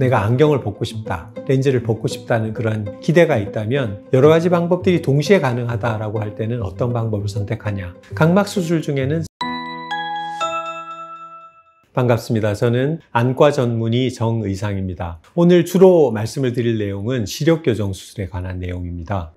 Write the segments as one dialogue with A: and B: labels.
A: 내가 안경을 벗고 싶다, 렌즈를 벗고 싶다는 그런 기대가 있다면 여러 가지 방법들이 동시에 가능하다라고 할 때는 어떤 방법을 선택하냐. 각막 수술 중에는 반갑습니다. 저는 안과 전문의 정의상입니다. 오늘 주로 말씀을 드릴 내용은 시력교정 수술에 관한 내용입니다.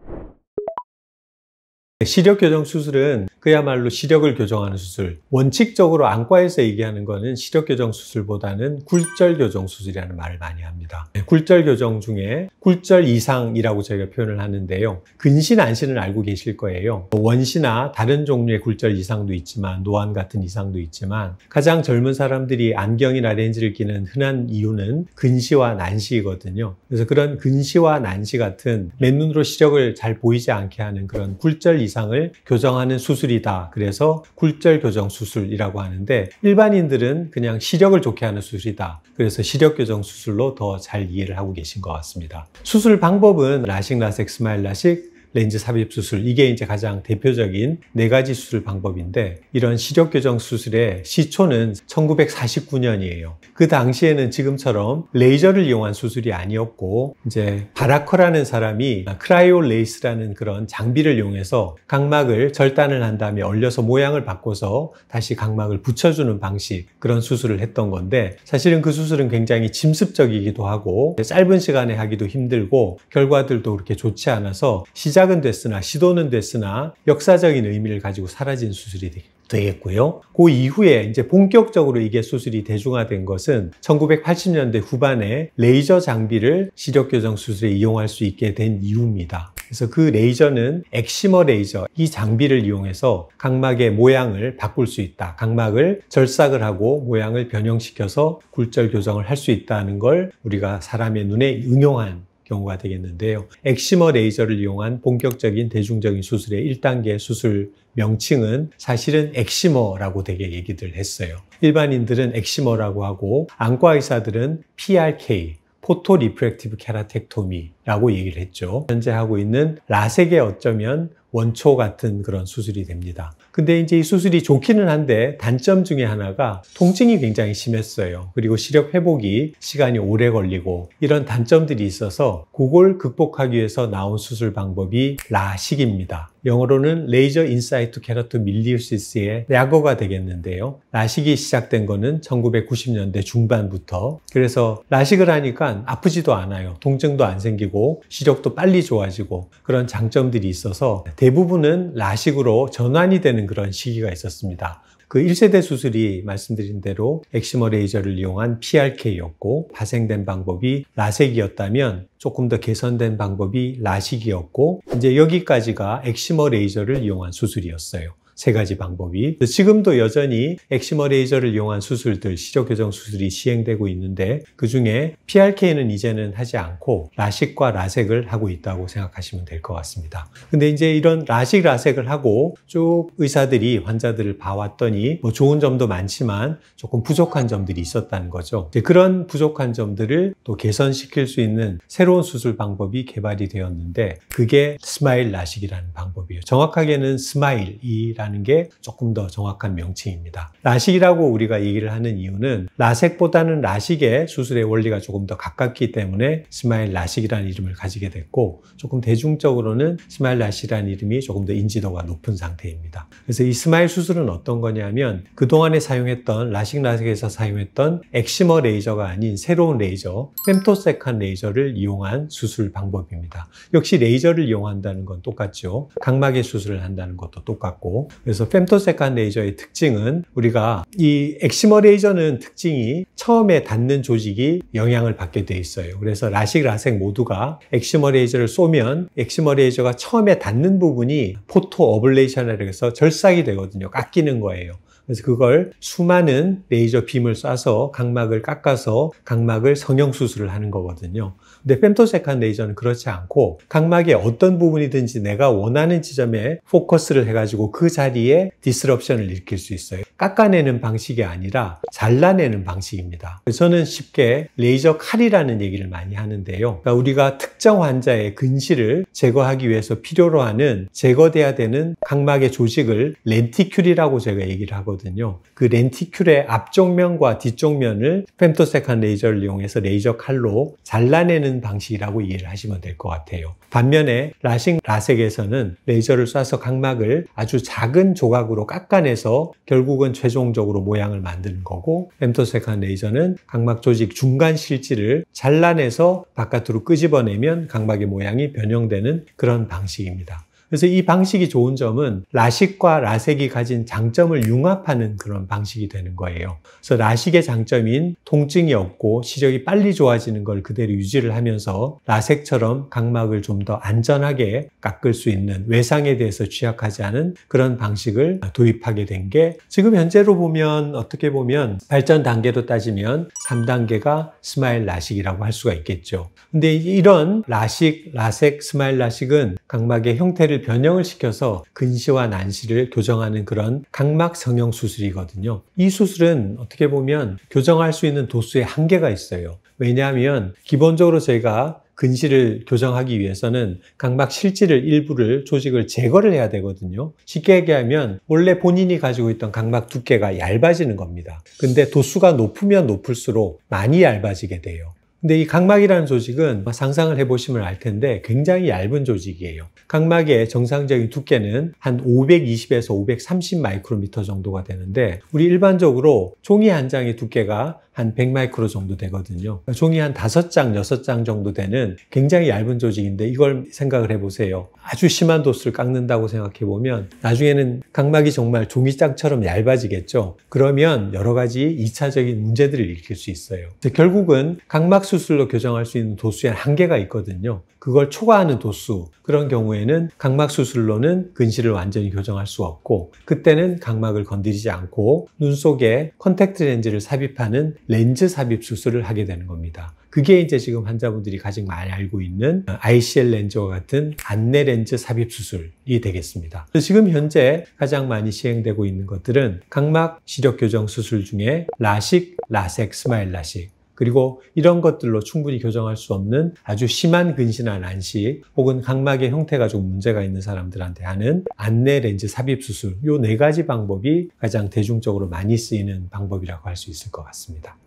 A: 시력교정 수술은 그야말로 시력을 교정하는 수술. 원칙적으로 안과에서 얘기하는 거는 시력교정 수술보다는 굴절교정 수술이라는 말을 많이 합니다. 굴절교정 중에 굴절 이상이라고 저희가 표현을 하는데요. 근신, 안신을 알고 계실 거예요. 원시나 다른 종류의 굴절 이상도 있지만, 노안 같은 이상도 있지만, 가장 젊은 사람들이 안경이나 렌즈를 끼는 흔한 이유는 근시와 난시이거든요. 그래서 그런 근시와 난시 같은 맨눈으로 시력을 잘 보이지 않게 하는 그런 굴절 이상을 교정하는 수술이다. 그래서 굴절 교정 수술이라고 하는데, 일반인들은 그냥 시력을 좋게 하는 수술이다. 그래서 시력 교정 수술로 더 잘 이해를 하고 계신 것 같습니다. 수술 방법은 라식, 라섹, 스마일 라식, 렌즈 삽입 수술, 이게 이제 가장 대표적인 4가지 수술 방법인데, 이런 시력 교정 수술의 시초는 1949년이에요. 그 당시에는 지금처럼 레이저를 이용한 수술이 아니었고, 이제 바라커라는 사람이 크라이올레이스라는 그런 장비를 이용해서 각막을 절단을 한 다음에 얼려서 모양을 바꿔서 다시 각막을 붙여주는 방식, 그런 수술을 했던 건데, 사실은 그 수술은 굉장히 짐습적이기도 하고 짧은 시간에 하기도 힘들고 결과들도 그렇게 좋지 않아서 시작은 됐으나, 시도는 됐으나 역사적인 의미를 가지고 사라진 수술이 되겠고요. 그 이후에 이제 본격적으로 이게 수술이 대중화된 것은 1980년대 후반에 레이저 장비를 시력 교정 수술에 이용할 수 있게 된 이유입니다. 그래서 그 레이저는 엑시머 레이저, 이 장비를 이용해서 각막의 모양을 바꿀 수 있다. 각막을 절삭을 하고 모양을 변형시켜서 굴절 교정을 할 수 있다는 걸 우리가 사람의 눈에 응용한 경우가 되겠는데요. 엑시머 레이저를 이용한 본격적인 대중적인 수술의 1단계 수술 명칭은 사실은 엑시머라고 되게 얘기들 했어요. 일반인들은 엑시머라고 하고, 안과 의사들은 PRK, 포토 리프랙티브 케라텍토미라고 얘기를 했죠. 현재 하고 있는 라섹의 어쩌면 원초 같은 그런 수술이 됩니다. 근데 이제 이 수술이 좋기는 한데 단점 중에 하나가 통증이 굉장히 심했어요. 그리고 시력 회복이 시간이 오래 걸리고 이런 단점들이 있어서 그걸 극복하기 위해서 나온 수술 방법이 라식입니다. 영어로는 레이저 인사이트 케라토 밀리오시스의 약어가 되겠는데요. 라식이 시작된 거는 1990년대 중반부터. 그래서 라식을 하니까 아프지도 않아요. 통증도 안 생기고 시력도 빨리 좋아지고 그런 장점들이 있어서 대부분은 라식으로 전환이 되는 그런 시기가 있었습니다. 그 1세대 수술이 말씀드린 대로 엑시머 레이저를 이용한 PRK였고, 파생된 방법이 라섹이었다면 조금 더 개선된 방법이 라식이었고, 이제 여기까지가 엑시머 레이저를 이용한 수술이었어요. 3가지 방법이. 지금도 여전히 엑시머 레이저를 이용한 수술들, 시력 교정 수술이 시행되고 있는데, 그 중에 PRK는 이제는 하지 않고 라식과 라섹을 하고 있다고 생각하시면 될 것 같습니다. 근데 이제 이런 라식, 라섹을 하고 쭉 의사들이 환자들을 봐왔더니 뭐 좋은 점도 많지만 조금 부족한 점들이 있었다는 거죠. 그런 부족한 점들을 또 개선시킬 수 있는 새로운 수술 방법이 개발이 되었는데, 그게 스마일 라식이라는 방법이에요. 정확하게는 스마일이라는 게 조금 더 정확한 명칭입니다. 라식이라고 우리가 얘기를 하는 이유는 라섹보다는 라식의 수술의 원리가 조금 더 가깝기 때문에 스마일 라식이라는 이름을 가지게 됐고, 조금 대중적으로는 스마일 라식이라는 이름이 조금 더 인지도가 높은 상태입니다. 그래서 이 스마일 수술은 어떤 거냐면, 그동안에 사용했던 라식에서 사용했던 엑시머 레이저가 아닌 새로운 레이저, femtosecond 레이저를 이용한 수술 방법입니다. 역시 레이저를 이용한다는 건 똑같죠. 각막의 수술을 한다는 것도 똑같고, 그래서 femtosecond 레이저의 특징은, 우리가 이 엑시머 레이저는 특징이 처음에 닿는 조직이 영향을 받게 돼 있어요. 그래서 라식, 라섹 모두가 엑시머 레이저를 쏘면 엑시머 레이저가 처음에 닿는 부분이 포토 어블레이션이라고 해서 절삭이 되거든요. 깎이는 거예요. 그래서 그걸 수많은 레이저 빔을 쏴서 각막을 깎아서 각막을 성형수술을 하는 거거든요. 근데 femtosecond 레이저는 그렇지 않고, 각막의 어떤 부분이든지 내가 원하는 지점에 포커스를 해가지고 그 자리에 디스럽션을 일으킬 수 있어요. 깎아내는 방식이 아니라 잘라내는 방식입니다. 저는 쉽게 레이저 칼이라는 얘기를 많이 하는데요. 그러니까 우리가 특정 환자의 근시를 제거하기 위해서 필요로 하는, 제거돼야 되는 각막의 조직을 렌티큘이라고 제가 얘기를 하거든요. 되거든요. 그 렌티큘의 앞쪽 면과 뒤쪽 면을 femtosecond 레이저를 이용해서 레이저 칼로 잘라내는 방식이라고 이해를 하시면 될 것 같아요. 반면에 라식 라섹에서는 레이저를 쏴서 각막을 아주 작은 조각으로 깎아내서 결국은 최종적으로 모양을 만드는 거고, femtosecond 레이저는 각막 조직 중간 실지를 잘라내서 바깥으로 끄집어내면 각막의 모양이 변형되는 그런 방식입니다. 그래서 이 방식이 좋은 점은 라식과 라섹이 가진 장점을 융합하는 그런 방식이 되는 거예요. 그래서 라식의 장점인 통증이 없고 시력이 빨리 좋아지는 걸 그대로 유지를 하면서 라섹처럼 각막을 좀 더 안전하게 깎을 수 있는, 외상에 대해서 취약하지 않은 그런 방식을 도입하게 된 게, 지금 현재로 보면 어떻게 보면 발전 단계로 따지면 3단계가 스마일 라식이라고 할 수가 있겠죠. 근데 이런 라식, 라섹, 스마일 라식은 각막의 형태를 변형을 시켜서 근시와 난시를 교정하는 그런 각막 성형 수술이거든요. 이 수술은 어떻게 보면 교정할 수 있는 도수에 한계가 있어요. 왜냐하면 기본적으로 저희가 근시를 교정하기 위해서는 각막 실지를 일부를, 조직을 제거를 해야 되거든요. 쉽게 얘기하면 원래 본인이 가지고 있던 각막 두께가 얇아지는 겁니다. 근데 도수가 높으면 높을수록 많이 얇아지게 돼요. 근데 이 각막이라는 조직은 상상을 해보시면 알 텐데 굉장히 얇은 조직이에요. 각막의 정상적인 두께는 한 520에서 530 마이크로미터 정도가 되는데, 우리 일반적으로 종이 한 장의 두께가 한 100 마이크로 정도 되거든요. 종이 한 5장, 6장 정도 되는 굉장히 얇은 조직인데, 이걸 생각을 해보세요. 아주 심한 도수를 깎는다고 생각해보면 나중에는 각막이 정말 종이장처럼 얇아지겠죠. 그러면 여러 가지 2차적인 문제들을 일으킬 수 있어요. 결국은 각막 수술로 교정할 수 있는 도수에 한계가 있거든요. 그걸 초과하는 도수, 그런 경우에는 각막 수술로는 근시를 완전히 교정할 수 없고, 그때는 각막을 건드리지 않고 눈 속에 컨택트 렌즈를 삽입하는 렌즈 삽입 수술을 하게 되는 겁니다. 그게 이제 지금 환자분들이 가장 많이 알고 있는 ICL 렌즈와 같은 안내 렌즈 삽입 수술이 되겠습니다. 지금 현재 가장 많이 시행되고 있는 것들은 각막 시력 교정 수술 중에 라식, 라섹, 스마일 라식, 그리고 이런 것들로 충분히 교정할 수 없는 아주 심한 근시나 난시, 혹은 각막의 형태가 좀 문제가 있는 사람들한테 하는 안내 렌즈 삽입 수술, 이 4가지 방법이 가장 대중적으로 많이 쓰이는 방법이라고 할 수 있을 것 같습니다.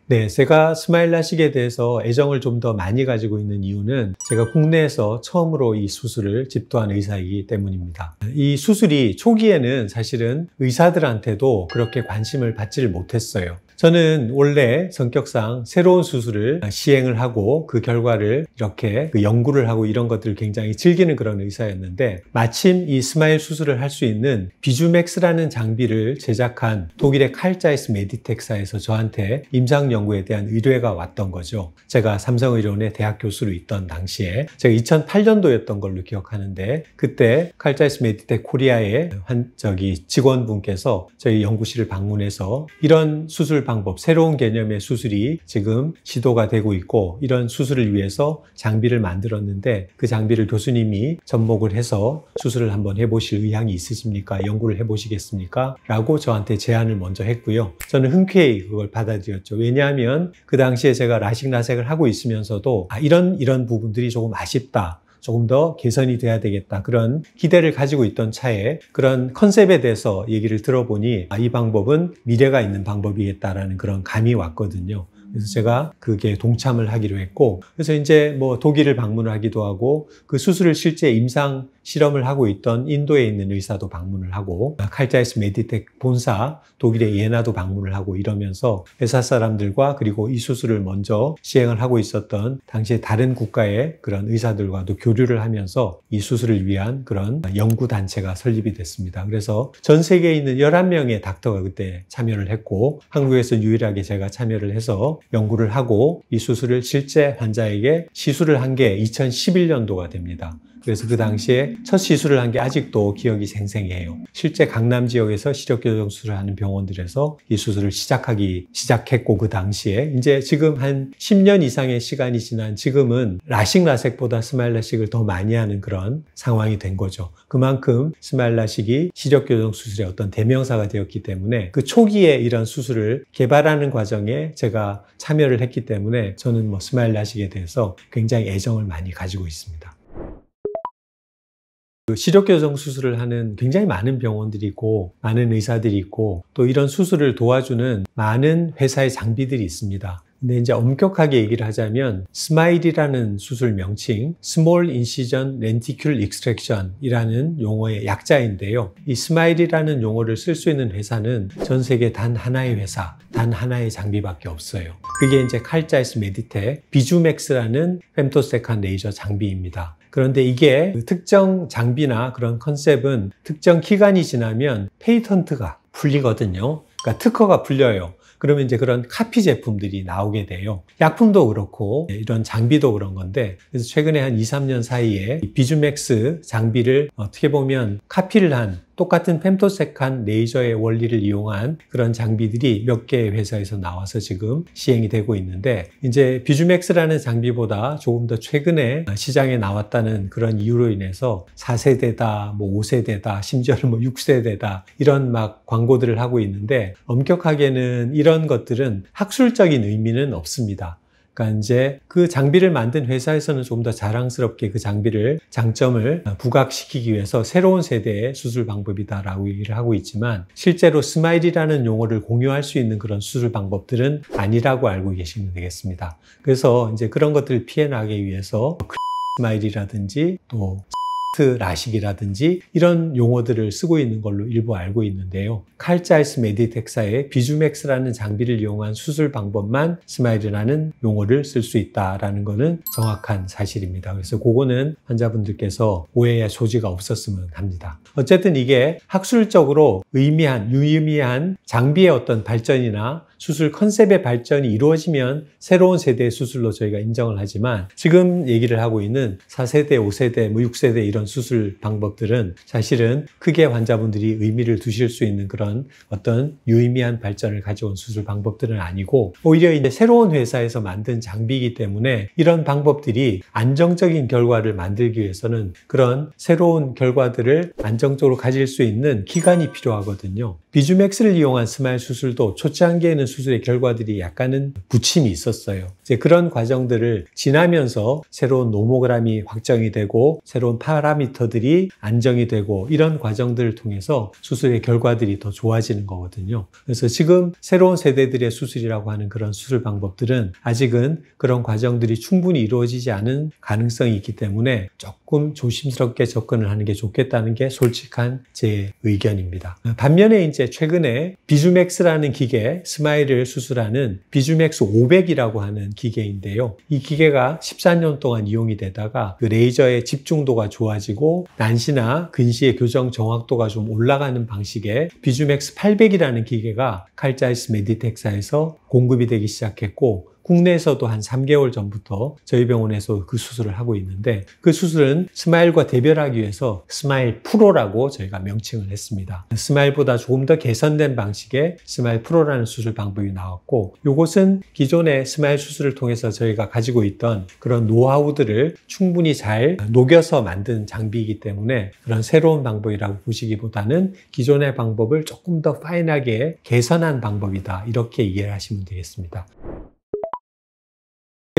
A: 네, 제가 스마일 라식에 대해서 애정을 좀 더 많이 가지고 있는 이유는 제가 국내에서 처음으로 이 수술을 집도한 의사이기 때문입니다. 이 수술이 초기에는 사실은 의사들한테도 그렇게 관심을 받지를 못했어요. 저는 원래 성격상 새로운 수술을 시행을 하고 그 결과를 이렇게 연구를 하고 이런 것들을 굉장히 즐기는 그런 의사였는데, 마침 이 스마일 수술을 할 수 있는 비주맥스라는 장비를 제작한 독일의 칼 자이스 메디텍사에서 저한테 임상 연구에 대한 의뢰가 왔던 거죠. 제가 삼성의료원의 대학 교수로 있던 당시에, 제가 2008년도였던 걸로 기억하는데, 그때 칼 자이스 메디텍 코리아의 직원분께서 저희 연구실을 방문해서 이런 수술 방법, 새로운 개념의 수술이 지금 시도가 되고 있고, 이런 수술을 위해서 장비를 만들었는데 그 장비를 교수님이 접목을 해서 수술을 한번 해보실 의향이 있으십니까? 연구를 해보시겠습니까? 라고 저한테 제안을 먼저 했고요. 저는 흔쾌히 그걸 받아들였죠. 왜냐하면 그 당시에 제가 라식 라섹을 하고 있으면서도 이런 부분들이 조금 아쉽다, 조금 더 개선이 돼야 되겠다, 그런 기대를 가지고 있던 차에 그런 컨셉에 대해서 얘기를 들어보니 이 방법은 미래가 있는 방법이겠다라는 그런 감이 왔거든요. 그래서 제가 그게 동참을 하기로 했고, 그래서 이제 독일을 방문을 하기도 하고, 그 수술을 실제 임상 실험을 하고 있던 인도에 있는 의사도 방문을 하고, 칼 자이스 메디텍 본사 독일의 예나도 방문을 하고, 이러면서 회사 사람들과 그리고 이 수술을 먼저 시행을 하고 있었던 당시에 다른 국가의 그런 의사들과도 교류를 하면서 이 수술을 위한 그런 연구단체가 설립이 됐습니다. 그래서 전 세계에 있는 11명의 닥터가 그때 참여를 했고, 한국에서 유일하게 제가 참여를 해서 연구를 하고 이 수술을 실제 환자에게 시술을 한 게 2011년도가 됩니다. 그래서 그 당시에 첫 시술을 한 게 아직도 기억이 생생해요. 실제 강남 지역에서 시력교정 수술을 하는 병원들에서 이 수술을 시작했고, 그 당시에 이제 지금 한 10년 이상의 시간이 지난 지금은 라식 라섹보다 스마일 라식을 더 많이 하는 그런 상황이 된 거죠. 그만큼 스마일 라식이 시력교정 수술의 어떤 대명사가 되었기 때문에, 그 초기에 이런 수술을 개발하는 과정에 제가 참여를 했기 때문에 저는 스마일 라식에 대해서 굉장히 애정을 많이 가지고 있습니다. 시력교정 수술을 하는 굉장히 많은 병원들이 있고 많은 의사들이 있고 또 이런 수술을 도와주는 많은 회사의 장비들이 있습니다. 근데 이제 엄격하게 얘기를 하자면 스마일이라는 수술 명칭, Small Incision Lenticle Extraction 이라는 용어의 약자인데요. 이 스마일이라는 용어를 쓸 수 있는 회사는 전 세계 단 하나의 회사, 단 하나의 장비밖에 없어요. 그게 이제 칼 자이스 메디텍 비주맥스라는 femtosecond 레이저 장비입니다. 그런데 이게 특정 장비나 그런 컨셉은 특정 기간이 지나면 페이턴트가 풀리거든요. 그러니까 특허가 풀려요. 그러면 이제 그런 카피 제품들이 나오게 돼요. 약품도 그렇고 이런 장비도 그런 건데, 그래서 최근에 한 2, 3년 사이에 비주맥스 장비를 어떻게 보면 카피를 한 똑같은 femtosecond 레이저의 원리를 이용한 그런 장비들이 몇 개의 회사에서 나와서 지금 시행이 되고 있는데, 이제 비주맥스라는 장비보다 조금 더 최근에 시장에 나왔다는 그런 이유로 인해서 4세대다, 5세대다, 심지어는 6세대다 이런 막 광고들을 하고 있는데, 엄격하게는 이런 것들은 학술적인 의미는 없습니다. 그러니까 이제 그 장비를 만든 회사에서는 좀 더 자랑스럽게 그 장점을 부각시키기 위해서 새로운 세대의 수술 방법이다라고 얘기를 하고 있지만, 실제로 스마일이라는 용어를 공유할 수 있는 그런 수술 방법들은 아니라고 알고 계시면 되겠습니다. 그래서 이제 그런 것들을 피해 나가기 위해서 스마일이라든지 또 라식이라든지 이런 용어들을 쓰고 있는 걸로 일부 알고 있는데요. 칼 자이스 메디텍사의 비주맥스라는 장비를 이용한 수술 방법만 스마일이라는 용어를 쓸 수 있다라는 것은 정확한 사실입니다. 그래서 그거는 환자분들께서 오해의 소지가 없었으면 합니다. 어쨌든 이게 학술적으로 유의미한 장비의 어떤 발전이나 수술 컨셉의 발전이 이루어지면 새로운 세대의 수술로 저희가 인정을 하지만, 지금 얘기를 하고 있는 4세대, 5세대, 6세대 이런 수술 방법들은 사실은 크게 환자분들이 의미를 두실 수 있는 그런 어떤 유의미한 발전을 가져온 수술 방법들은 아니고, 오히려 이제 새로운 회사에서 만든 장비이기 때문에 이런 방법들이 안정적인 결과를 만들기 위해서는 그런 새로운 결과들을 안정적으로 가질 수 있는 기간이 필요하거든요. 비주맥스를 이용한 스마일 수술도 초창기에는 수술의 결과들이 약간은 부침이 있었어요. 이제 그런 과정들을 지나면서 새로운 노모그램이 확정이 되고 새로운 파라미터들이 안정이 되고 이런 과정들을 통해서 수술의 결과들이 더 좋아지는 거거든요. 그래서 지금 새로운 세대들의 수술이라고 하는 그런 수술 방법들은 아직은 그런 과정들이 충분히 이루어지지 않은 가능성이 있기 때문에 조금 조심스럽게 접근을 하는 게 좋겠다는 게 솔직한 제 의견입니다. 반면에 이제 최근에 비주맥스라는 기계, 스마일을 수술하는 비주맥스 500이라고 하는 기계인데요. 이 기계가 14년 동안 이용이 되다가 그 레이저의 집중도가 좋아지고 난시나 근시의 교정 정확도가 좀 올라가는 방식의 비주맥스 800이라는 기계가 칼 자이스 메디텍사에서 공급이 되기 시작했고, 국내에서도 한 3개월 전부터 저희 병원에서 그 수술을 하고 있는데, 그 수술은 스마일과 대별하기 위해서 스마일 프로라고 저희가 명칭을 했습니다. 스마일보다 조금 더 개선된 방식의 스마일 프로라는 수술 방법이 나왔고, 이것은 기존의 스마일 수술을 통해서 저희가 가지고 있던 그런 노하우들을 충분히 잘 녹여서 만든 장비이기 때문에 그런 새로운 방법이라고 보시기보다는 기존의 방법을 조금 더 파인하게 개선한 방법이다, 이렇게 이해를 하시면 되겠습니다.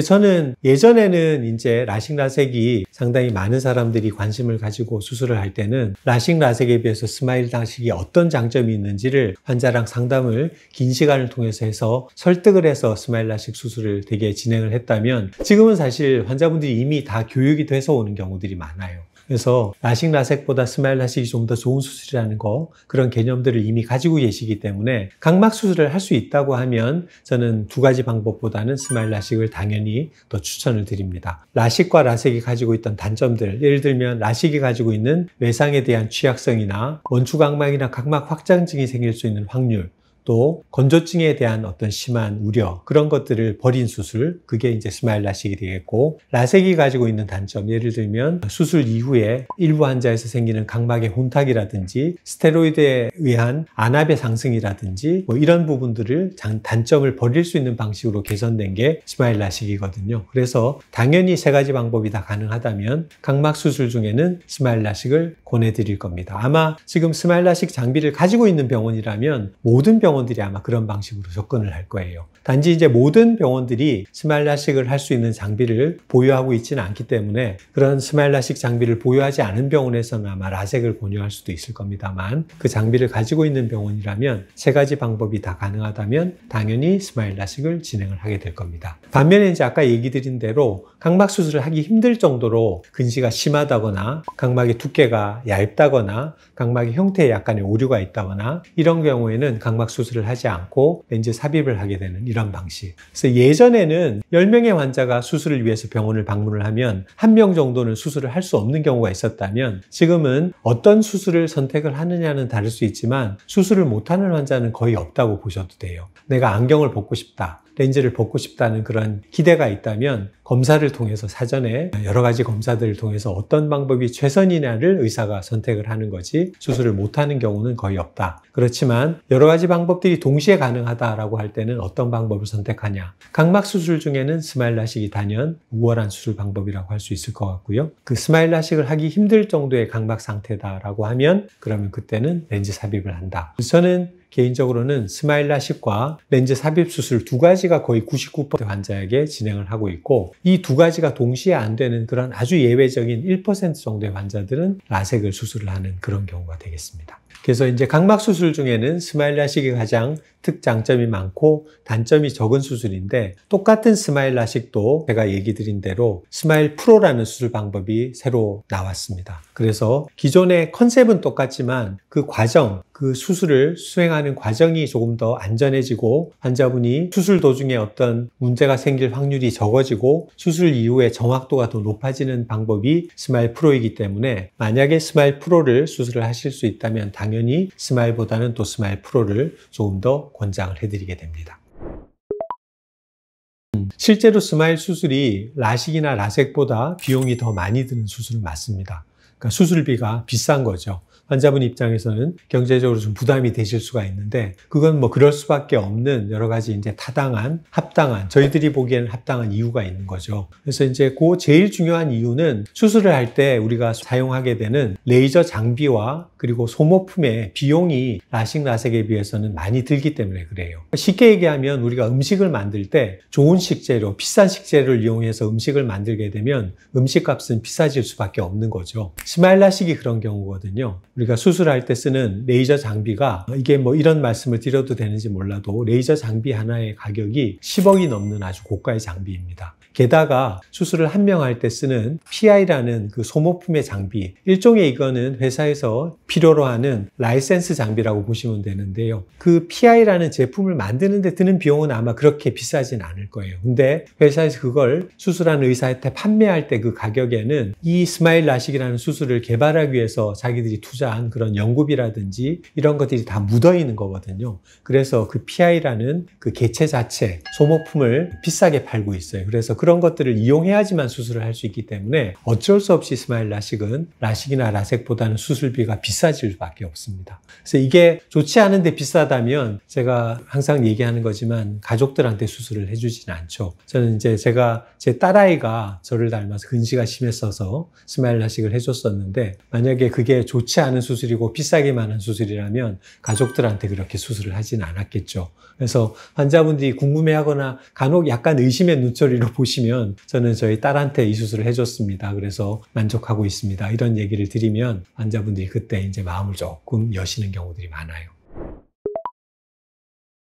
A: 저는 예전에는 이제 라식 라섹이 상당히 많은 사람들이 관심을 가지고 수술을 할 때는 라식 라섹에 비해서 스마일 라식이 어떤 장점이 있는지를 환자랑 상담을 긴 시간을 통해서 해서 설득을 해서 스마일 라식 수술을 되게 진행을 했다면, 지금은 사실 환자분들이 이미 다 교육이 돼서 오는 경우들이 많아요. 그래서 라식 라섹보다 스마일 라식이 좀 더 좋은 수술이라는 거, 그런 개념들을 이미 가지고 계시기 때문에 각막 수술을 할 수 있다고 하면 저는 두 가지 방법보다는 스마일 라식을 당연히 더 추천을 드립니다. 라식과 라섹이 가지고 있던 단점들, 예를 들면 라식이 가지고 있는 외상에 대한 취약성이나 원추각막이나 각막 확장증이 생길 수 있는 확률, 또 건조증에 대한 어떤 심한 우려, 그런 것들을 버린 수술, 그게 이제 스마일 라식이 되겠고, 라섹이 가지고 있는 단점, 예를 들면 수술 이후에 일부 환자에서 생기는 각막의 혼탁이라든지 스테로이드에 의한 안압의 상승이라든지 이런 부분들을 단점을 버릴 수 있는 방식으로 개선된 게 스마일 라식이거든요. 그래서 당연히 세 가지 방법이 다 가능하다면 각막 수술 중에는 스마일 라식을 권해드릴 겁니다. 아마 지금 스마일 라식 장비를 가지고 있는 병원이라면 모든 병원이 병원들이 아마 그런 방식으로 접근을 할 거예요. 단지 이제 모든 병원들이 스마일 라식을 할 수 있는 장비를 보유하고 있지는 않기 때문에 그런 스마일 라식 장비를 보유하지 않은 병원에서는 아마 라섹을 권유할 수도 있을 겁니다만, 그 장비를 가지고 있는 병원이라면 세 가지 방법이 다 가능하다면 당연히 스마일 라식을 진행을 하게 될 겁니다. 반면에 이제 아까 얘기 드린 대로 각막 수술을 하기 힘들 정도로 근시가 심하다거나 각막의 두께가 얇다거나 각막의 형태에 약간의 오류가 있다거나 이런 경우에는 각막 수술을 하지 않고 렌즈 삽입을 하게 되는 이런 방식. 그래서 예전에는 10명의 환자가 수술을 위해서 병원을 방문을 하면 1명 정도는 수술을 할 수 없는 경우가 있었다면, 지금은 어떤 수술을 선택을 하느냐는 다를 수 있지만 수술을 못하는 환자는 거의 없다고 보셔도 돼요. 내가 안경을 벗고 싶다, 렌즈를 벗고 싶다는 그런 기대가 있다면 검사를 통해서 사전에 여러 가지 검사들을 통해서 어떤 방법이 최선이냐를 의사가 선택을 하는 거지 수술을 못하는 경우는 거의 없다. 그렇지만 여러 가지 방법들이 동시에 가능하다라고 할 때는 어떤 방법을 선택하냐. 각막 수술 중에는 스마일 라식이 단연 우월한 수술 방법이라고 할 수 있을 것 같고요. 그 스마일 라식을 하기 힘들 정도의 각막 상태다라고 하면 그러면 그때는 렌즈 삽입을 한다. 저는 개인적으로는 스마일 라식과 렌즈 삽입 수술 두 가지가 거의 99% 환자에게 진행을 하고 있고, 이 두 가지가 동시에 안 되는 그런 아주 예외적인 1% 정도의 환자들은 라섹을 수술을 하는 그런 경우가 되겠습니다. 그래서 이제 각막 수술 중에는 스마일 라식이 가장 특장점이 많고 단점이 적은 수술인데, 똑같은 스마일 라식도 제가 얘기 드린 대로 스마일 프로라는 수술 방법이 새로 나왔습니다. 그래서 기존의 컨셉은 똑같지만 그 과정, 그 수술을 수행하는 과정이 조금 더 안전해지고 환자분이 수술 도중에 어떤 문제가 생길 확률이 적어지고 수술 이후에 정확도가 더 높아지는 방법이 스마일 프로이기 때문에, 만약에 스마일 프로를 수술을 하실 수 있다면 당연히 스마일보다는 또 스마일 프로를 조금 더 권장을 해드리게 됩니다. 실제로 스마일 수술이 라식이나 라섹보다 비용이 더 많이 드는 수술은 맞습니다. 그러니까 수술비가 비싼 거죠. 환자분 입장에서는 경제적으로 좀 부담이 되실 수가 있는데, 그건 뭐 그럴 수밖에 없는 여러 가지 이제 타당한, 합당한, 저희들이 보기에는 합당한 이유가 있는 거죠. 그래서 이제 그 제일 중요한 이유는 수술을 할 때 우리가 사용하게 되는 레이저 장비와 그리고 소모품의 비용이 라식, 라섹에 비해서는 많이 들기 때문에 그래요. 쉽게 얘기하면 우리가 음식을 만들 때 좋은 식재료, 비싼 식재료를 이용해서 음식을 만들게 되면 음식값은 비싸질 수밖에 없는 거죠. 스마일 라식이 그런 경우거든요. 우리가 수술할 때 쓰는 레이저 장비가, 이게 뭐 이런 말씀을 드려도 되는지 몰라도 레이저 장비 하나의 가격이 10억이 넘는 아주 고가의 장비입니다. 게다가 수술을 한 명 할 때 쓰는 PI라는 그 소모품의 장비, 일종의 이거는 회사에서 필요로 하는 라이센스 장비라고 보시면 되는데요. 그 PI라는 제품을 만드는 데 드는 비용은 아마 그렇게 비싸진 않을 거예요. 근데 회사에서 그걸 수술한 의사한테 판매할 때 그 가격에는 이 스마일 라식이라는 수술을 개발하기 위해서 자기들이 투자한 그런 연구비라든지 이런 것들이 다 묻어 있는 거거든요. 그래서 그 PI라는 그 개체 자체, 소모품을 비싸게 팔고 있어요. 그래서 그런 것들을 이용해야지만 수술을 할 수 있기 때문에 어쩔 수 없이 스마일 라식은 라식이나 라섹보다는 수술비가 비싸질 수밖에 없습니다. 그래서 이게 좋지 않은데 비싸다면 제가 항상 얘기하는 거지만 가족들한테 수술을 해주지는 않죠. 저는 이제 제가 제 딸아이가 저를 닮아서 근시가 심했어서 스마일 라식을 해줬었는데, 만약에 그게 좋지 않은 수술이고 비싸기만 한 수술이라면 가족들한테 그렇게 수술을 하지는 않았겠죠. 그래서 환자분들이 궁금해하거나 간혹 약간 의심의 눈초리로 보시면 저는 저희 딸한테 이 수술을 해줬습니다. 그래서 만족하고 있습니다. 이런 얘기를 드리면 환자분들이 그때 이제 마음을 조금 여시는 경우들이 많아요.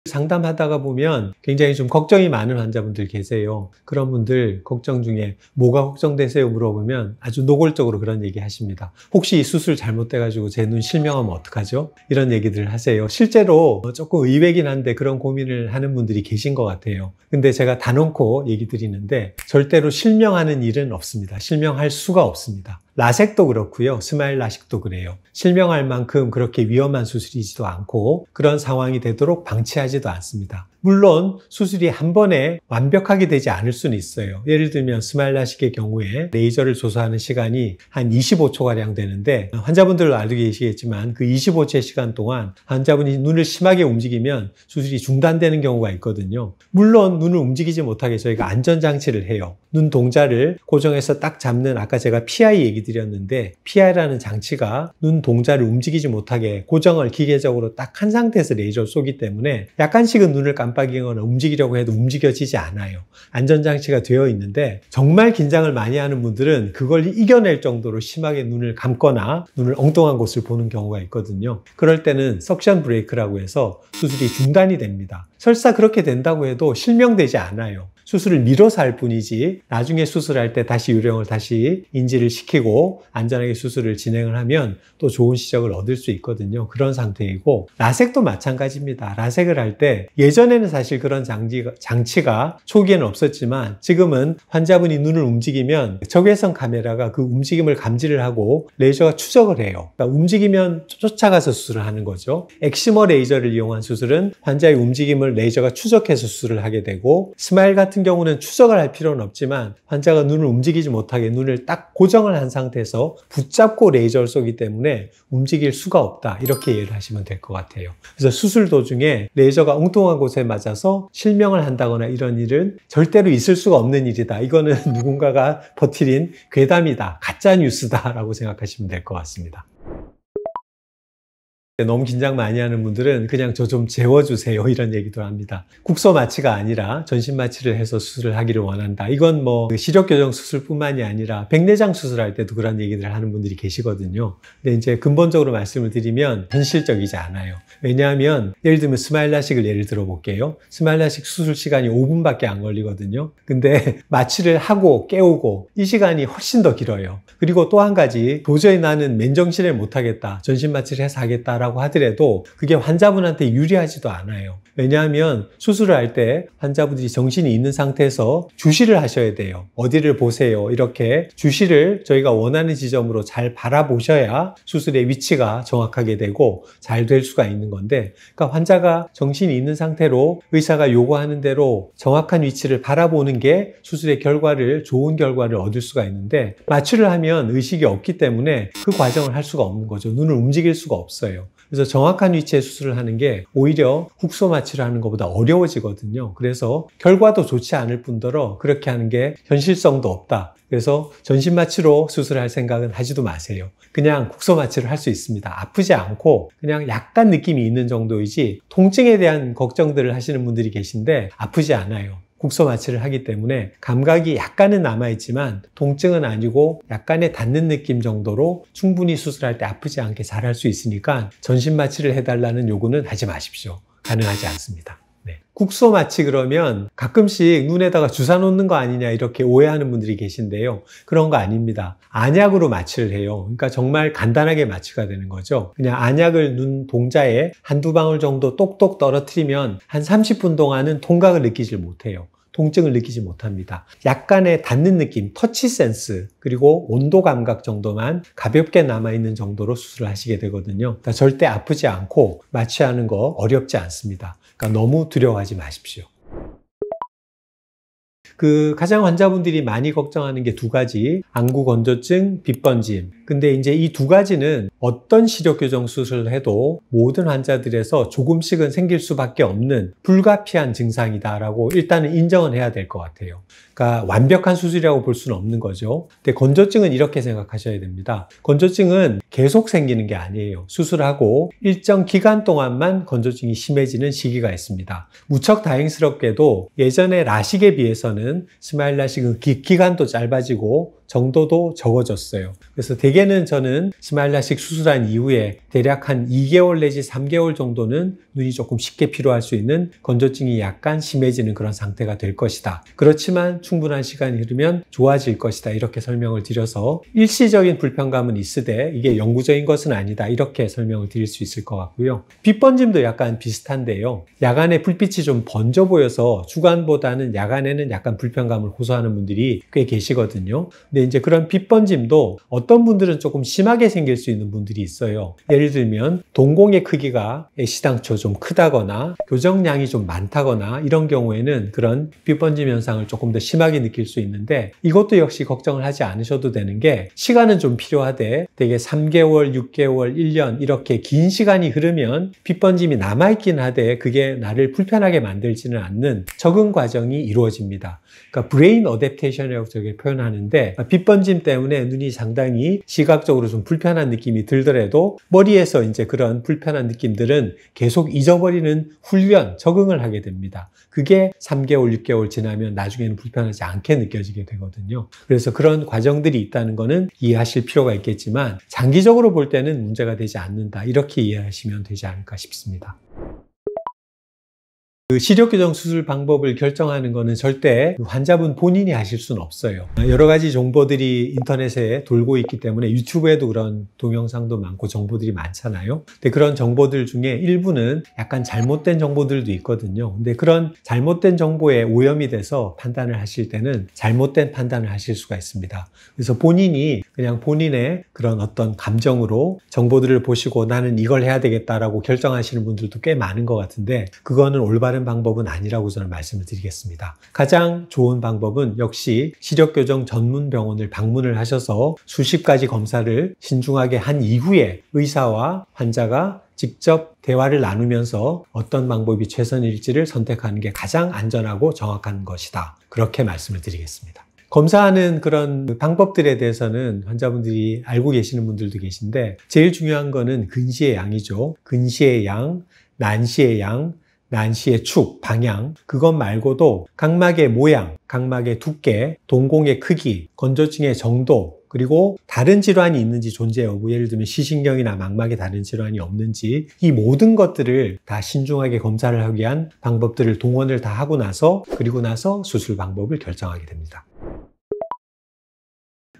A: 상담하다가 보면 굉장히 좀 걱정이 많은 환자분들 계세요. 그런 분들 걱정 중에 뭐가 걱정되세요? 물어보면 아주 노골적으로 그런 얘기 하십니다. 혹시 이 수술 잘못돼가지고 제 눈 실명하면 어떡하죠? 이런 얘기들을 하세요. 실제로 조금 의외긴 한데 그런 고민을 하는 분들이 계신 것 같아요. 근데 제가 단언코 얘기 드리는데 절대로 실명하는 일은 없습니다. 실명할 수가 없습니다. 라섹도 그렇고요. 스마일 라식도 그래요. 실명할 만큼 그렇게 위험한 수술이지도 않고 그런 상황이 되도록 방치하지도 않습니다. 물론 수술이 한 번에 완벽하게 되지 않을 수는 있어요. 예를 들면 스마일 라식의 경우에 레이저를 조사하는 시간이 한 25초가량 되는데 환자분들도 알고 계시겠지만 그 25초의 시간 동안 환자분이 눈을 심하게 움직이면 수술이 중단되는 경우가 있거든요. 물론 눈을 움직이지 못하게 저희가 안전장치를 해요. 눈 동자를 고정해서 딱 잡는, 아까 제가 PI 얘기 드렸는데 PI라는 장치가 눈 동자를 움직이지 못하게 고정을 기계적으로 딱 한 상태에서 레이저를 쏘기 때문에 약간씩은 눈을 깜빡이거나 움직이려고 해도 움직여지지 않아요. 안전장치가 되어 있는데 정말 긴장을 많이 하는 분들은 그걸 이겨낼 정도로 심하게 눈을 감거나 눈을 엉뚱한 곳을 보는 경우가 있거든요. 그럴 때는 석션 브레이크라고 해서 수술이 중단이 됩니다. 설사 그렇게 된다고 해도 실명되지 않아요. 수술을 미뤄서 할 뿐이지 나중에 수술할 때 다시 요령을 다시 인지를 시키고 안전하게 수술을 진행을 하면 또 좋은 시력을 얻을 수 있거든요. 그런 상태이고 라섹도 마찬가지입니다. 라섹을 할 때 예전에는 사실 그런 장치가 초기에는 없었지만 지금은 환자분이 눈을 움직이면 적외선 카메라가 그 움직임을 감지를 하고 레이저가 추적을 해요. 그러니까 움직이면 쫓아가서 수술을 하는 거죠. 엑시머 레이저를 이용한 수술은 환자의 움직임을 레이저가 추적해서 수술을 하게 되고 스마일 같은 경우는 추적을 할 필요는 없지만 환자가 눈을 움직이지 못하게 눈을 딱 고정을 한 상태에서 붙잡고 레이저를 쏘기 때문에 움직일 수가 없다. 이렇게 이해를 하시면 될 것 같아요. 그래서 수술 도중에 레이저가 엉뚱한 곳에 맞아서 실명을 한다거나 이런 일은 절대로 있을 수가 없는 일이다. 이거는 누군가가 퍼뜨린 괴담이다. 가짜 뉴스다 라고 생각하시면 될 것 같습니다. 너무 긴장 많이 하는 분들은 그냥 저 좀 재워주세요 이런 얘기도 합니다. 국소 마취가 아니라 전신 마취를 해서 수술을 하기를 원한다. 이건 뭐 시력교정 수술뿐만이 아니라 백내장 수술할 때도 그런 얘기들을 하는 분들이 계시거든요. 근데 이제 근본적으로 말씀을 드리면 현실적이지 않아요. 왜냐하면 예를 들면 스마일 라식을 예를 들어 볼게요. 스마일 라식 수술 시간이 5분밖에 안 걸리거든요. 근데 마취를 하고 깨우고 이 시간이 훨씬 더 길어요. 그리고 또 한 가지, 도저히 나는 맨정신에 못하겠다, 전신 마취를 해서 하겠다라고 하더라도 그게 환자분한테 유리하지도 않아요. 왜냐하면 수술을 할 때 환자분들이 정신이 있는 상태에서 주시를 하셔야 돼요. 어디를 보세요. 이렇게 주시를 저희가 원하는 지점으로 잘 바라보셔야 수술의 위치가 정확하게 되고 잘 될 수가 있는 건데, 그러니까 환자가 정신이 있는 상태로 의사가 요구하는 대로 정확한 위치를 바라보는 게 수술의 결과를, 좋은 결과를 얻을 수가 있는데, 마취를 하면 의식이 없기 때문에 그 과정을 할 수가 없는 거죠. 눈을 움직일 수가 없어요. 그래서 정확한 위치에 수술을 하는 게 오히려 국소 마취를 하는 것보다 어려워지거든요. 그래서 결과도 좋지 않을 뿐더러 그렇게 하는 게 현실성도 없다. 그래서 전신 마취로 수술할 생각은 하지도 마세요. 그냥 국소 마취를 할 수 있습니다. 아프지 않고 그냥 약간 느낌이 있는 정도이지, 통증에 대한 걱정들을 하시는 분들이 계신데 아프지 않아요. 국소 마취를 하기 때문에 감각이 약간은 남아있지만 통증은 아니고 약간의 닿는 느낌 정도로 충분히 수술할 때 아프지 않게 잘 할 수 있으니까 전신 마취를 해달라는 요구는 하지 마십시오. 가능하지 않습니다. 국소 마취 그러면 가끔씩 눈에다가 주사 놓는 거 아니냐 이렇게 오해하는 분들이 계신데요. 그런 거 아닙니다. 안약으로 마취를 해요. 그러니까 정말 간단하게 마취가 되는 거죠. 그냥 안약을 눈 동자에 한두 방울 정도 똑똑 떨어뜨리면 한 30분 동안은 통각을 느끼질 못해요. 통증을 느끼지 못합니다. 약간의 닿는 느낌, 터치 센스, 그리고 온도 감각 정도만 가볍게 남아있는 정도로 수술을 하시게 되거든요. 그러니까 절대 아프지 않고 마취하는 거 어렵지 않습니다. 그러니까 너무 두려워하지 마십시오. 가장 환자분들이 많이 걱정하는 게 두 가지, 안구 건조증, 빗번짐. 근데 이제 이 두 가지는 어떤 시력교정 수술을 해도 모든 환자들에서 조금씩은 생길 수밖에 없는 불가피한 증상이다라고 일단은 인정은 해야 될 것 같아요. 그러니까 완벽한 수술이라고 볼 수는 없는 거죠. 근데 건조증은 이렇게 생각하셔야 됩니다. 건조증은 계속 생기는 게 아니에요. 수술하고 일정 기간 동안만 건조증이 심해지는 시기가 있습니다. 무척 다행스럽게도 예전에 라식에 비해서는 스마일 라식은 기간도 짧아지고 정도도 적어졌어요. 그래서 대개는 저는 스마일 라식 수술한 이후에 대략 한 2개월 내지 3개월 정도는 눈이 조금 쉽게 피로할 수 있는, 건조증이 약간 심해지는 그런 상태가 될 것이다. 그렇지만 충분한 시간이 흐르면 좋아질 것이다. 이렇게 설명을 드려서 일시적인 불편감은 있으되 이게 영구적인 것은 아니다. 이렇게 설명을 드릴 수 있을 것 같고요. 빗번짐도 약간 비슷한데요. 야간에 불빛이 좀 번져 보여서 주간보다는 야간에는 약간 불편감을 호소하는 분들이 꽤 계시거든요. 근데 이제 그런 빗번짐도 어떤 분들은 분들은 조금 심하게 생길 수 있는 분들이 있어요. 예를 들면 동공의 크기가 애시당초 좀 크다거나 교정량이 좀 많다거나 이런 경우에는 그런 빗번짐 현상을 조금 더 심하게 느낄 수 있는데, 이것도 역시 걱정을 하지 않으셔도 되는 게 시간은 좀 필요하되 되게 3개월, 6개월, 1년 이렇게 긴 시간이 흐르면 빗번짐이 남아있긴 하되 그게 나를 불편하게 만들지는 않는 적응 과정이 이루어집니다. 그러니까 브레인 어댑테이션이라고 저게 표현하는데, 빗번짐 때문에 눈이 상당히 시각적으로 좀 불편한 느낌이 들더라도 머리에서 이제 그런 불편한 느낌들은 계속 잊어버리는 훈련, 적응을 하게 됩니다. 그게 3개월, 6개월 지나면 나중에는 불편하지 않게 느껴지게 되거든요. 그래서 그런 과정들이 있다는 거는 이해하실 필요가 있겠지만 장기적으로 볼 때는 문제가 되지 않는다, 이렇게 이해하시면 되지 않을까 싶습니다. 그 시력교정 수술 방법을 결정하는 것은 절대 환자분 본인이 하실 수는 없어요. 여러 가지 정보들이 인터넷에 돌고 있기 때문에 유튜브에도 그런 동영상도 많고 정보들이 많잖아요. 근데 그런 정보들 중에 일부는 약간 잘못된 정보들도 있거든요. 근데 그런 잘못된 정보에 오염이 돼서 판단을 하실 때는 잘못된 판단을 하실 수가 있습니다. 그래서 본인이 그냥 본인의 그런 어떤 감정으로 정보들을 보시고 나는 이걸 해야 되겠다라고 결정하시는 분들도 꽤 많은 것 같은데, 그거는 올바른 방법은 아니라고 저는 말씀을 드리겠습니다. 가장 좋은 방법은 역시 시력교정 전문 병원을 방문을 하셔서 수십 가지 검사를 신중하게 한 이후에 의사와 환자가 직접 대화를 나누면서 어떤 방법이 최선일지를 선택하는 게 가장 안전하고 정확한 것이다, 그렇게 말씀을 드리겠습니다. 검사하는 그런 방법들에 대해서는 환자분들이 알고 계시는 분들도 계신데, 제일 중요한 거는 근시의 양이죠. 근시의 양, 난시의 양, 난시의 축, 방향, 그것 말고도 각막의 모양, 각막의 두께, 동공의 크기, 건조증의 정도, 그리고 다른 질환이 있는지 존재 여부, 예를 들면 시신경이나 망막에 다른 질환이 없는지, 이 모든 것들을 다 신중하게 검사를 하기 위한 방법들을 동원을 다 하고 나서, 그리고 나서 수술 방법을 결정하게 됩니다.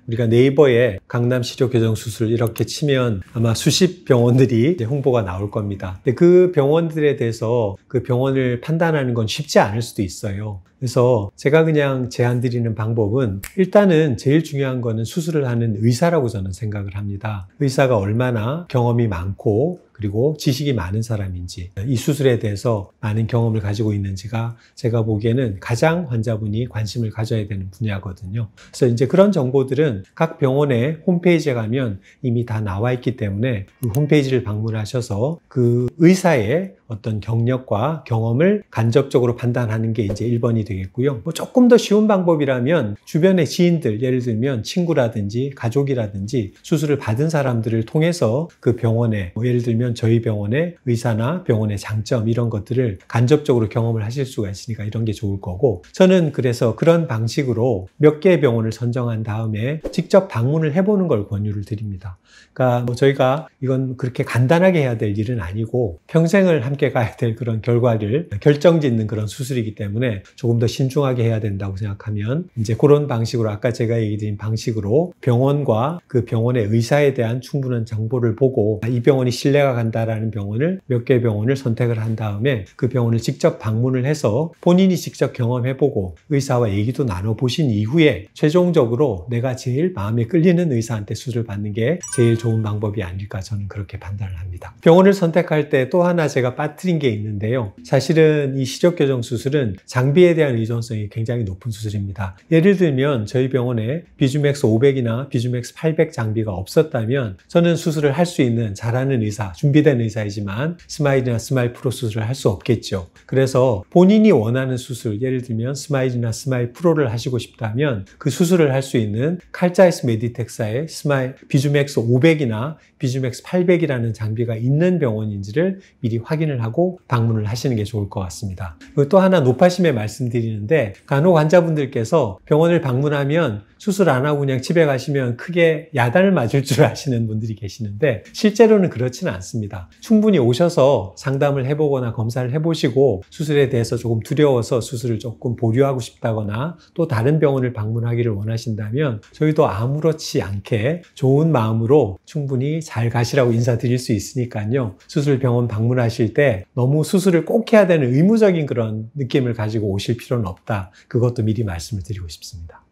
A: 우리가 네이버에 강남 시력교정 수술 이렇게 치면 아마 수십 병원들이 홍보가 나올 겁니다. 근데 그 병원들에 대해서 그 병원을 판단하는 건 쉽지 않을 수도 있어요. 그래서 제가 그냥 제안 드리는 방법은, 일단은 제일 중요한 거는 수술을 하는 의사라고 저는 생각을 합니다. 의사가 얼마나 경험이 많고 그리고 지식이 많은 사람인지, 이 수술에 대해서 많은 경험을 가지고 있는지가 제가 보기에는 가장 환자분이 관심을 가져야 되는 분야거든요. 그래서 이제 그런 정보들은 각 병원의 홈페이지에 가면 이미 다 나와 있기 때문에 그 홈페이지를 방문하셔서 그 의사의 어떤 경력과 경험을 간접적으로 판단하는 게 이제 1번이 되겠고요. 조금 더 쉬운 방법이라면 주변의 지인들, 예를 들면 친구라든지 가족이라든지 수술을 받은 사람들을 통해서 그 병원에, 예를 들면 저희 병원의 의사나 병원의 장점, 이런 것들을 간접적으로 경험을 하실 수가 있으니까 이런 게 좋을 거고, 저는 그래서 그런 방식으로 몇 개의 병원을 선정한 다음에 직접 방문을 해보는 걸 권유를 드립니다. 그러니까 저희가 이건 그렇게 간단하게 해야 될 일은 아니고 평생을 함께 가야 될 그런 결과를 결정짓는 그런 수술이기 때문에 조금 더 신중하게 해야 된다고 생각하면, 이제 그런 방식으로 아까 제가 얘기 드린 방식으로 병원과 그 병원의 의사에 대한 충분한 정보를 보고 이 병원이 신뢰가 간다라는 병원을, 몇 개의 병원을 선택을 한 다음에 그 병원을 직접 방문을 해서 본인이 직접 경험해보고 의사와 얘기도 나눠보신 이후에 최종적으로 내가 제일 마음에 끌리는 의사한테 수술을 받는 게 제일 좋은 방법이 아닐까, 저는 그렇게 판단을 합니다. 병원을 선택할 때 또 하나 제가 빠뜨린 게 있는데요. 사실은 이 시력교정 수술은 장비에 대한 의존성이 굉장히 높은 수술입니다. 예를 들면 저희 병원에 비주맥스 500이나 비주맥스 800 장비가 없었다면 저는 수술을 할 수 있는 잘하는 의사, 준비된 의사이지만 스마일이나 스마일 프로 수술을 할 수 없겠죠. 그래서 본인이 원하는 수술, 예를 들면 스마일이나 스마일 프로를 하시고 싶다면 그 수술을 할 수 있는 칼자이스 메디텍사의 스마일 비주맥스 500이나 비주맥스 800이라는 장비가 있는 병원인지를 미리 확인을 하고 방문을 하시는 게 좋을 것 같습니다. 그리고 또 하나 노파심에 말씀드리는데, 간혹 환자분들께서 병원을 방문하면 수술 안 하고 그냥 집에 가시면 크게 야단을 맞을 줄 아시는 분들이 계시는데, 실제로는 그렇지는 않습니다. 충분히 오셔서 상담을 해보거나 검사를 해보시고 수술에 대해서 조금 두려워서 수술을 조금 보류하고 싶다거나 또 다른 병원을 방문하기를 원하신다면 저희도 아무렇지 않게 좋은 마음으로 충분히 잘 가시라고 인사드릴 수 있으니까요. 수술 병원 방문하실 때 너무 수술을 꼭 해야 되는 의무적인 그런 느낌을 가지고 오실 필요는 없다. 그것도 미리 말씀을 드리고 싶습니다.